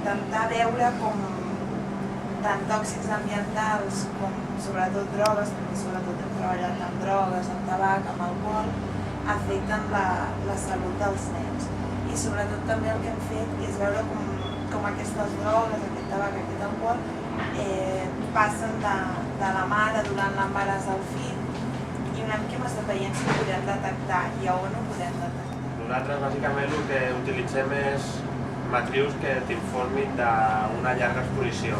intentar veure com tant tòxics ambientals com sobretot drogues, perquè sobretot hem treballat amb drogues, amb tabac, amb alcohol, afecten la salut dels nens. I sobretot també el que hem fet és veure com aquestes drogues, aquest tabac, aquest alcohol, passen de la mare durant l'embaràs del fill i una mica hem estat veient si ho podem detectar i on ho podem detectar. Nosaltres bàsicament el que utilitzem és matrius que t'informin d'una llarga exposició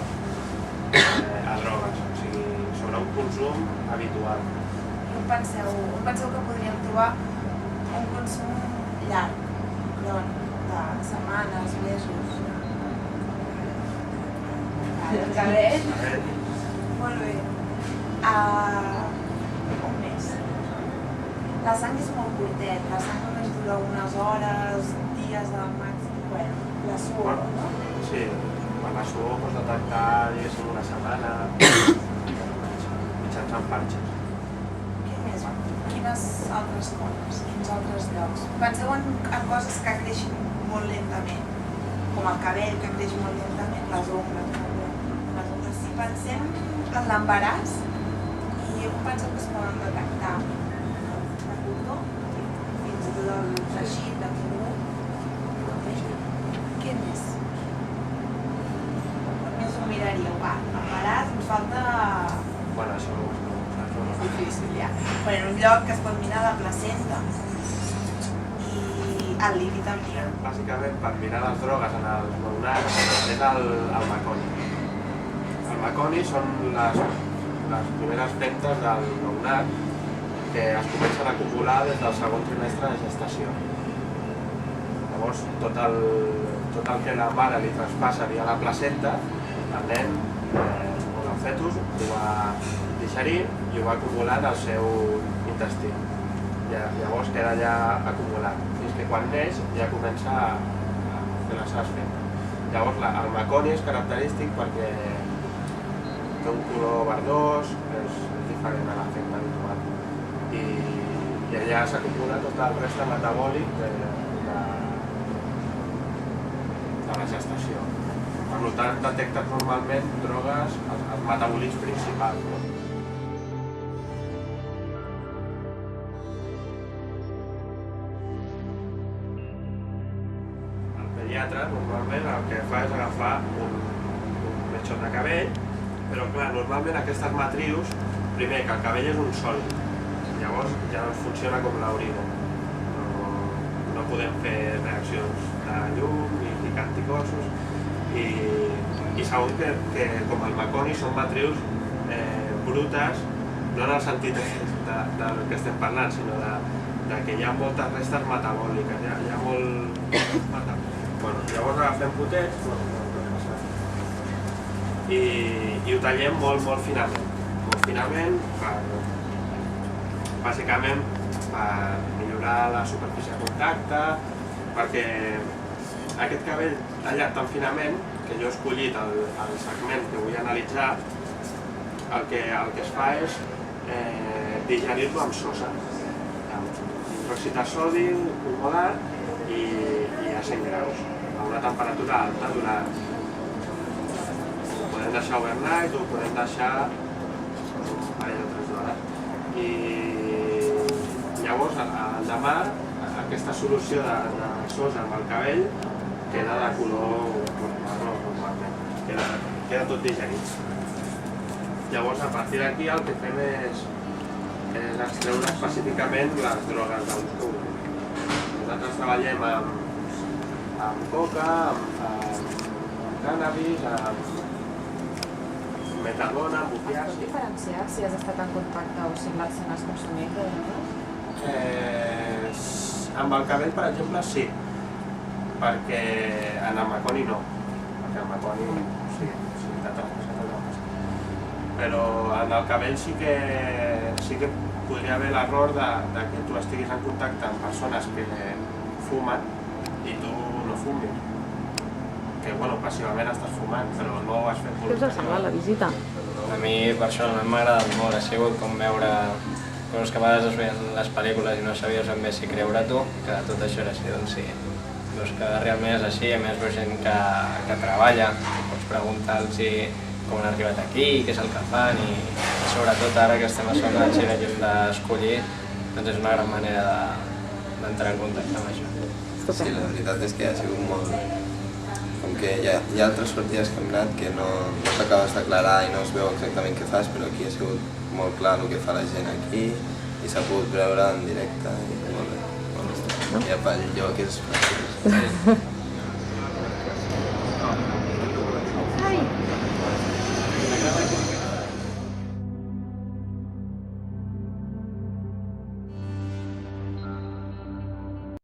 a drogues, o sigui, sobre un consum habitual. On penseu que podríem trobar un consum llarg, de setmanes, mesos? El cabell? Molt bé. Un mes. La sang és molt curtet, la sang només dura unes hores, dies al màxim. Bueno, la suor, no? Sí, la suor pots detectar, diguéssim, una setmana, mitjançant parxes. Què més? Quines altres coses? Quins altres llocs? Penseu en coses que creixin molt lentament, com el cabell que creix molt lentament, les ombres també. Si pensem en l'embaràs, i on penseu que es poden detectar? El cordó, fins i tot el teixit, el cordó. Què més? On més ho miraríeu? Va, l'embaràs, ens falta... Bueno, això no És difícil, ja. Però en un lloc que es pot mirar la placenta i el líquid amniòtic. Bàsicament, per mirar les drogues en els nounats és el maconi. El maconi són les primeres pentes del nounat que es comencen a acumular des del segon trimestre de gestació. Llavors, tot el que la mare li traspassa via la placenta, el nen o el fetus ho va digerint i ho va acumulant al seu intestí. Llavors queda ja acumulat, fins que quan neix ja comença a fer les seves feines. Llavors el maconi és característic perquè té un color verdós, és diferent a l'efecte habitual. I allà s'acumula tot el reste metabòlic de la gestació. Per tant, detectes normalment drogues, els metabòlics principals. El pediatre normalment el que fa és agafar un metxot de cabell, però clar, normalment aquestes matrius, primer que el cabell és un sòlid, llavors ja no funciona com l'orina. No podem fer reaccions de llum ni ficar anticossos i segon que com el maconi són matrius brutes, no en el sentit del que estem parlant, sinó de que hi ha moltes restes metabòliques, hi ha molt... Bueno, llavors agafem potets i ho tallem molt finament. Molt finament, bàsicament per millorar la superfície de contacte, perquè aquest cabell tallat tan finament, que jo he escollit el segment que vull analitzar, el que es fa és digerir-lo amb sosa, amb hidròxid de sodi, molar i a 100 graus, a una temperatura alta durant... Ho podem deixar overnight o ho podem deixar un parell o 3 hores. I llavors, l'endemà, aquesta solució de sosa amb el cabell queda de color marró normalment, queda tot digerit. Llavors, a partir d'aquí el que fem és extreure específicament les drogues del que volem. Nosaltres treballem amb coca, amb cànnabis, amb metadona, amb opiats. Pots diferenciar si has estat en contacte o si l'has consumit? Amb el cabell, per exemple, sí, perquè en el maconi no, perquè el maconi sí t'ha traspassat el drogues. Però en el cabell sí que podria haver l'error de que tu estiguis en contacte amb persones que fumen i tu no fumis. Que, bueno, passivament estàs fumant, però no ho has fet Què us ha semblat la visita? A mi personalment m'ha agradat molt, ha sigut com veure coses que a vegades es veien en les pel·lícules i no sabies ben bé si creure tu, que tot això era així, doncs sí, veus que realment és així, a més veus gent que treballa, pots preguntar-los com han arribat aquí, què és el que fan i sobretot ara que estem a sobre de Xile lluny d'escollir, doncs és una gran manera d'entrar en contacte amb això. Sí, la veritat és que ha sigut molt... Com que hi ha altres sortides que hem anat que no t'acabes d'aclarar i no es veu exactament què fas, però aquí ha sigut molt clar el que fa la gent aquí i s'ha pogut veure en directe i molt bé. I el lloc és preciós.